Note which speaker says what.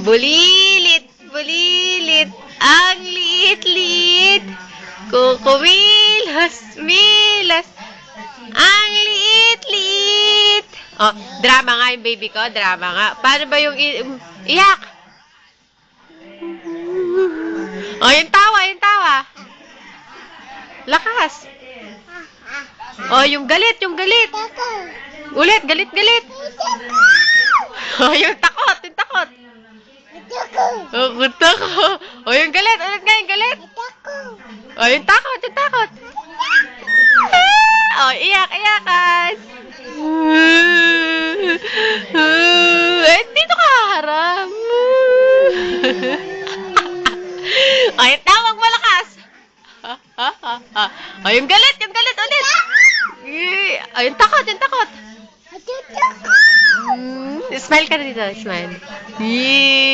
Speaker 1: Bulilit, bulilit, ang liit-liit. Kukumilos, milos, ang liit-liit. Oh, drama nga yung baby ko, drama nga. Paano ba yung iyak? Oh, yung tawa, yung tawa. Lakas. Oh, yung galit, yung galit. Ulit, galit, galit. Oh, yung takot, yung takot. Oh, kuta ko. Oh, yung galit, ulit nga yung galit. Oh, yung takot, yung takot. Oh, iyak, iyakan. Eh, dito ka harap. Oh, yung tawag malakas. Oh, yung galit ulit. Oh, yung takot, yung takot. Smile ka na dito, smile. Yee!